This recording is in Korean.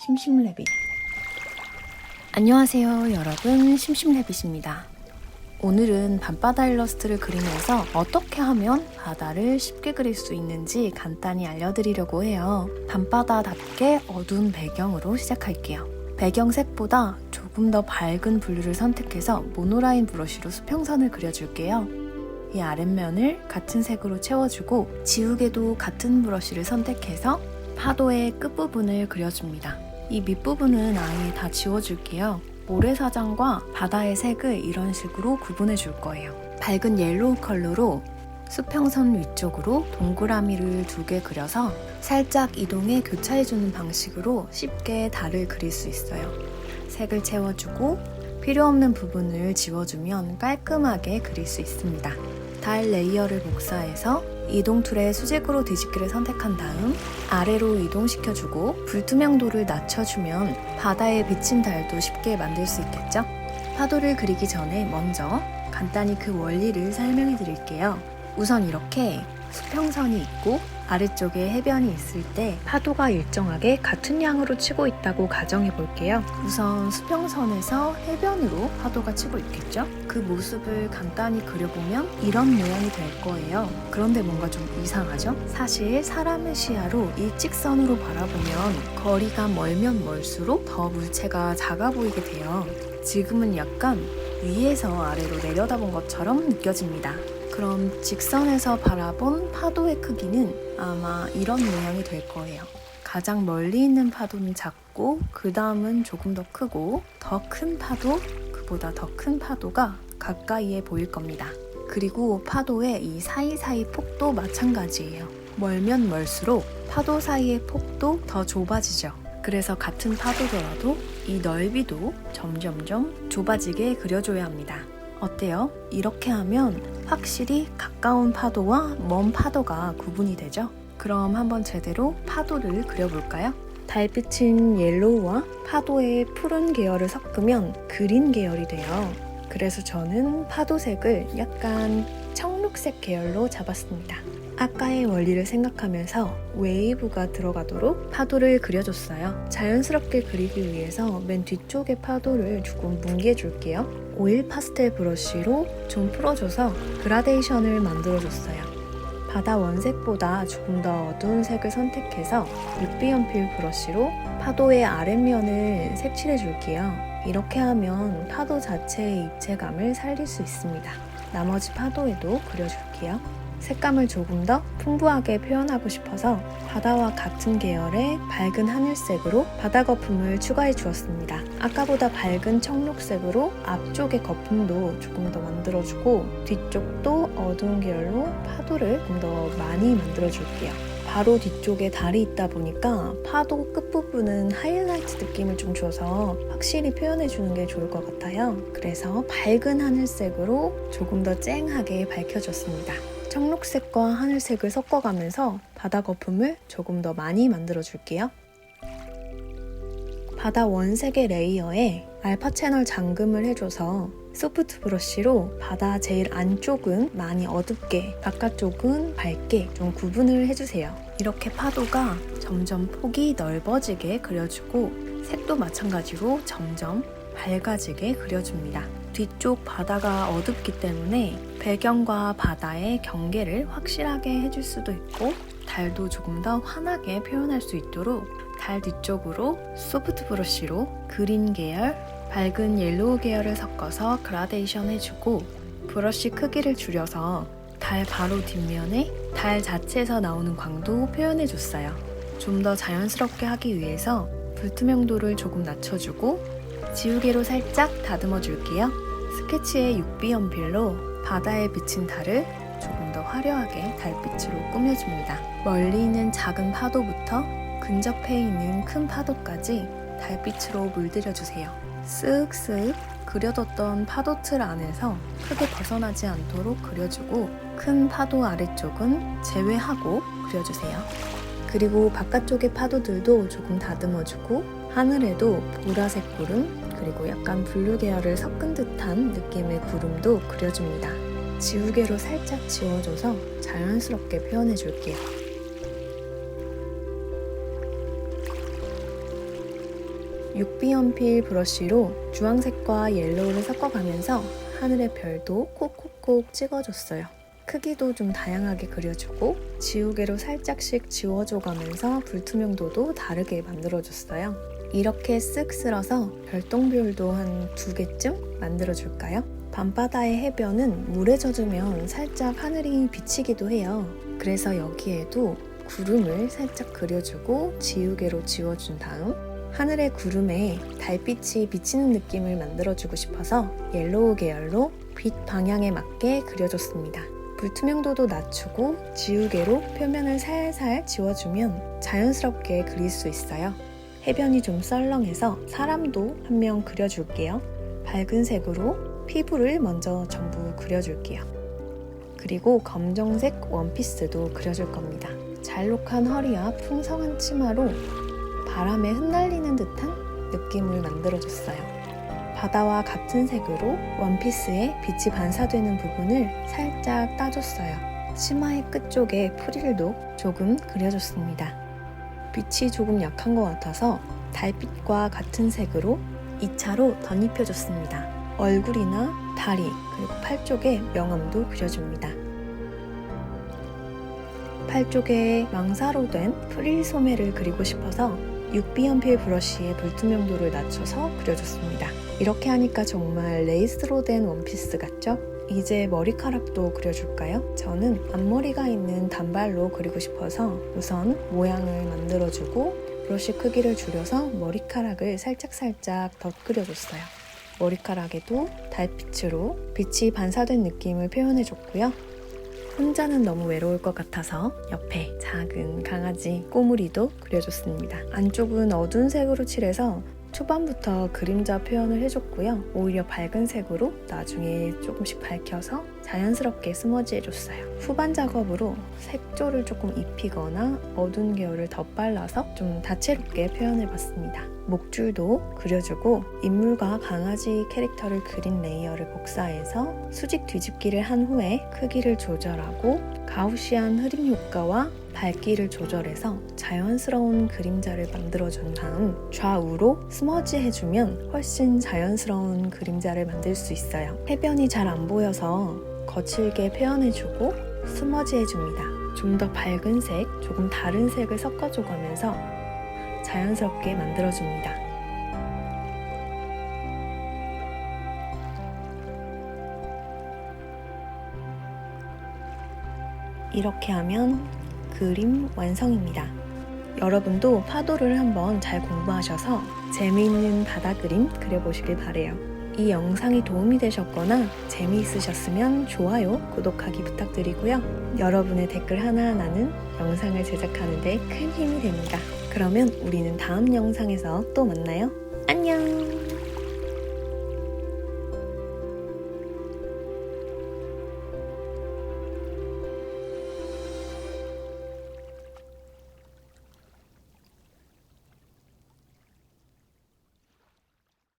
심심래빗. 안녕하세요 여러분, 심심래빗입니다. 오늘은 밤바다 일러스트를 그리면서 어떻게 하면 바다를 쉽게 그릴 수 있는지 간단히 알려드리려고 해요. 밤바다답게 어두운 배경으로 시작할게요. 배경색보다 조금 더 밝은 블루를 선택해서 모노라인 브러쉬로 수평선을 그려줄게요. 이 아랫면을 같은 색으로 채워주고 지우개도 같은 브러쉬를 선택해서 파도의 끝부분을 그려줍니다. 이 밑부분은 아예 다 지워줄게요. 모래사장과 바다의 색을 이런 식으로 구분해 줄 거예요. 밝은 옐로우 컬러로 수평선 위쪽으로 동그라미를 2개 그려서 살짝 이동해 교차해주는 방식으로 쉽게 달을 그릴 수 있어요. 색을 채워주고 필요 없는 부분을 지워주면 깔끔하게 그릴 수 있습니다. 달 레이어를 복사해서 이동 툴의 수직으로 뒤집기를 선택한 다음 아래로 이동시켜주고 불투명도를 낮춰주면 바다에 비친 달도 쉽게 만들 수 있겠죠? 파도를 그리기 전에 먼저 간단히 그 원리를 설명해 드릴게요. 우선 이렇게 수평선이 있고 아래쪽에 해변이 있을 때 파도가 일정하게 같은 양으로 치고 있다고 가정해 볼게요. 우선 수평선에서 해변으로 파도가 치고 있겠죠? 그 모습을 간단히 그려보면 이런 모양이 될 거예요. 그런데 뭔가 좀 이상하죠? 사실 사람의 시야로 일직선으로 바라보면 거리가 멀면 멀수록 더 물체가 작아 보이게 돼요. 지금은 약간 위에서 아래로 내려다본 것처럼 느껴집니다. 그럼 직선에서 바라본 파도의 크기는 아마 이런 모양이 될 거예요. 가장 멀리 있는 파도는 작고 그 다음은 조금 더 크고 더 큰 파도, 그보다 더 큰 파도가 가까이에 보일 겁니다. 그리고 파도의 이 사이사이 폭도 마찬가지예요. 멀면 멀수록 파도 사이의 폭도 더 좁아지죠. 그래서 같은 파도더라도 이 넓이도 점점점 좁아지게 그려줘야 합니다. 어때요? 이렇게 하면 확실히 가까운 파도와 먼 파도가 구분이 되죠? 그럼 한번 제대로 파도를 그려볼까요? 달빛인 옐로우와 파도의 푸른 계열을 섞으면 그린 계열이 돼요. 그래서 저는 파도색을 약간 청록색 계열로 잡았습니다. 아까의 원리를 생각하면서 웨이브가 들어가도록 파도를 그려줬어요. 자연스럽게 그리기 위해서 맨 뒤쪽의 파도를 조금 뭉개줄게요. 오일 파스텔 브러쉬로 좀 풀어줘서 그라데이션을 만들어줬어요. 바다 원색보다 조금 더 어두운 색을 선택해서 6B 연필 브러쉬로 파도의 아랫면을 색칠해줄게요. 이렇게 하면 파도 자체의 입체감을 살릴 수 있습니다. 나머지 파도에도 그려줄게요. 색감을 조금 더 풍부하게 표현하고 싶어서 바다와 같은 계열의 밝은 하늘색으로 바다 거품을 추가해 주었습니다. 아까보다 밝은 청록색으로 앞쪽의 거품도 조금 더 만들어주고 뒤쪽도 어두운 계열로 파도를 좀 더 많이 만들어줄게요. 바로 뒤쪽에 달이 있다 보니까 파도 끝부분은 하이라이트 느낌을 좀 줘서 확실히 표현해주는 게 좋을 것 같아요. 그래서 밝은 하늘색으로 조금 더 쨍하게 밝혀줬습니다. 청록색과 하늘색을 섞어가면서 바다 거품을 조금 더 많이 만들어줄게요. 바다 원색의 레이어에 알파 채널 잠금을 해줘서 소프트 브러쉬로 바다 제일 안쪽은 많이 어둡게, 바깥쪽은 밝게 좀 구분을 해주세요. 이렇게 파도가 점점 폭이 넓어지게 그려주고 색도 마찬가지로 점점 밝아지게 그려줍니다. 뒤쪽 바다가 어둡기 때문에 배경과 바다의 경계를 확실하게 해줄 수도 있고 달도 조금 더 환하게 표현할 수 있도록 달 뒤쪽으로 소프트 브러쉬로 그린 계열, 밝은 옐로우 계열을 섞어서 그라데이션 해주고 브러쉬 크기를 줄여서 달 바로 뒷면에 달 자체에서 나오는 광도 표현해줬어요. 좀 더 자연스럽게 하기 위해서 불투명도를 조금 낮춰주고 지우개로 살짝 다듬어 줄게요. 스케치의 6B 연필로 바다에 비친 달을 조금 더 화려하게 달빛으로 꾸며줍니다. 멀리 있는 작은 파도부터 근접해 있는 큰 파도까지 달빛으로 물들여주세요. 쓱쓱 그려뒀던 파도 틀 안에서 크게 벗어나지 않도록 그려주고 큰 파도 아래쪽은 제외하고 그려주세요. 그리고 바깥쪽의 파도들도 조금 다듬어주고 하늘에도 보라색 구름 그리고 약간 블루 계열을 섞은 듯한 느낌의 구름도 그려줍니다. 지우개로 살짝 지워줘서 자연스럽게 표현해줄게요. 6B 연필 브러쉬로 주황색과 옐로우를 섞어가면서 하늘의 별도 콕콕콕 찍어줬어요. 크기도 좀 다양하게 그려주고 지우개로 살짝씩 지워줘가면서 불투명도도 다르게 만들어줬어요. 이렇게 쓱 쓸어서 별똥별도 한 2개쯤 만들어줄까요? 밤바다의 해변은 물에 젖으면 살짝 하늘이 비치기도 해요. 그래서 여기에도 구름을 살짝 그려주고 지우개로 지워준 다음 하늘의 구름에 달빛이 비치는 느낌을 만들어주고 싶어서 옐로우 계열로 빛 방향에 맞게 그려줬습니다. 불투명도도 낮추고 지우개로 표면을 살살 지워주면 자연스럽게 그릴 수 있어요. 해변이 좀 썰렁해서 사람도 한 명 그려줄게요. 밝은 색으로 피부를 먼저 전부 그려줄게요. 그리고 검정색 원피스도 그려줄 겁니다. 잘록한 허리와 풍성한 치마로 바람에 흩날리는 듯한 느낌을 만들어줬어요. 바다와 같은 색으로 원피스에 빛이 반사되는 부분을 살짝 따줬어요. 치마의 끝쪽에 프릴도 조금 그려줬습니다. 빛이 조금 약한 것 같아서 달빛과 같은 색으로 2차로 덧입혀줬습니다. 얼굴이나 다리 그리고 팔 쪽에 명암도 그려줍니다. 팔 쪽에 망사로 된 프릴 소매를 그리고 싶어서 6B 연필 브러쉬의 불투명도를 낮춰서 그려줬습니다. 이렇게 하니까 정말 레이스로 된 원피스 같죠? 이제 머리카락도 그려줄까요? 저는 앞머리가 있는 단발로 그리고 싶어서 우선 모양을 만들어주고 브러쉬 크기를 줄여서 머리카락을 살짝살짝 덧그려줬어요. 머리카락에도 달빛으로 빛이 반사된 느낌을 표현해줬고요. 혼자는 너무 외로울 것 같아서 옆에 작은 강아지 꼬물이도 그려줬습니다. 안쪽은 어두운 색으로 칠해서 초반부터 그림자 표현을 해줬고요. 오히려 밝은 색으로 나중에 조금씩 밝혀서 자연스럽게 스머지 해줬어요. 후반 작업으로 색조를 조금 입히거나 어두운 계열을 덧발라서 좀 다채롭게 표현해봤습니다. 목줄도 그려주고 인물과 강아지 캐릭터를 그린 레이어를 복사해서 수직 뒤집기를 한 후에 크기를 조절하고 가우시안 흐림 효과와 밝기를 조절해서 자연스러운 그림자를 만들어준 다음 좌우로 스머지 해주면 훨씬 자연스러운 그림자를 만들 수 있어요. 해변이 잘 안 보여서 거칠게 표현해주고 스머지 해줍니다. 좀 더 밝은 색, 조금 다른 색을 섞어줘가면서 자연스럽게 만들어줍니다. 이렇게 하면 그림 완성입니다. 여러분도 파도를 한번 잘 공부하셔서 재미있는 바다 그림 그려보시길 바래요. 이 영상이 도움이 되셨거나 재미있으셨으면 좋아요, 구독하기 부탁드리고요. 여러분의 댓글 하나하나는 영상을 제작하는 데 큰 힘이 됩니다. 그러면 우리는 다음 영상에서 또 만나요. 안녕!